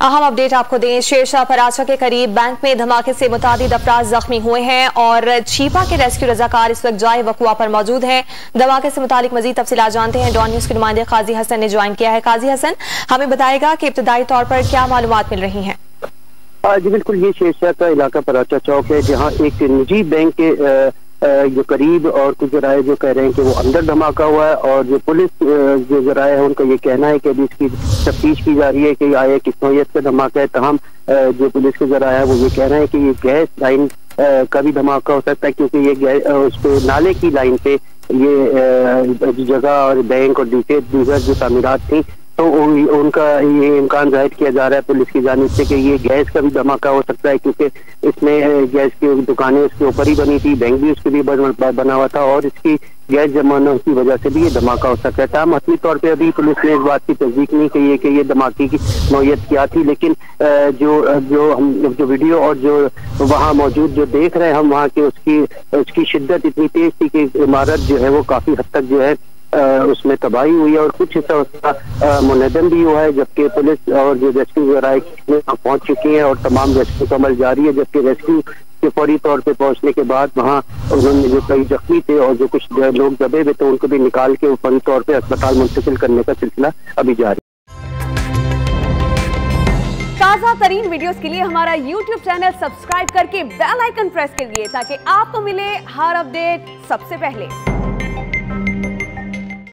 अहम अपडेट आपको दें, शेरशाह पराचा के करीब बैंक में धमाके से मुतादिद अफराद जख्मी हुए हैं और छीपा के रेस्क्यू रजाकार इस वक्त जाए वकुआ पर मौजूद हैं। धमाके से मुतालिक मजीद तफसीलात जानते हैं। डॉन न्यूज के नुमाइंदे काजी हसन ने ज्वाइन किया है। काजी हसन, हमें बताएगा कि इब्तदाई तौर पर क्या मालूमात मिल रही हैं? जी बिल्कुल, ये शेरशाह का इलाका पराचा चौक है, जहाँ एक निजी बैंक के जो करीब और कुछ जराये जो कह रहे हैं कि वो अंदर धमाका हुआ है, और जो पुलिस जो जराये है उनका ये कहना है कि अभी इसकी तफ्तीश की जा रही है कि आया किस नौयत का धमाका है। तमाम जो पुलिस के जराये है वो ये कह रहे हैं कि ये गैस लाइन का भी धमाका हो सकता है, क्योंकि ये उस पे नाले की लाइन पे ये जगह और बैंक और दूसरा जो तामीरात थी, तो उनका ये इम्कान जाहिर किया जा रहा है पुलिस की जानिब से कि ये गैस का भी धमाका हो सकता है, क्योंकि इसमें गैस की दुकानें उसके ऊपर ही बनी थी, बैंक भी उसके लिए बना हुआ था, और इसकी गैस जमा होने की वजह से भी ये धमाका हो सकता है। ताम असली तौर पे अभी पुलिस ने इस बात की तस्दीक नहीं की है कि ये धमाके की नौयत क्या थी, लेकिन जो वीडियो और जो वहाँ मौजूद जो देख रहे हैं हम वहाँ के उसकी शिद्दत इतनी तेज थी कि इमारत जो है वो काफी हद तक जो है उसमें तबाही हुई है और कुछ हिस्सा उसका मुनहदम भी हुआ है, जबकि पुलिस और जो रेस्क्यू जराये पहुंच चुकी हैं और तमाम रेस्क्यू का अमल जारी है। जबकि रेस्क्यू के फौरी तौर पे पहुंचने के बाद वहाँ उन्होंने जो कई जख्मी थे और जो कुछ लोग दबे हुए थे उनको भी निकाल के फौरी तौर पे अस्पताल मुंतकिल करने का सिलसिला अभी जारी। ताज़ा तरीन वीडियोस के लिए हमारा YouTube चैनल सब्सक्राइब करके बेल आइकन प्रेस करिए ताकि आपको मिले हर अपडेट सबसे पहले।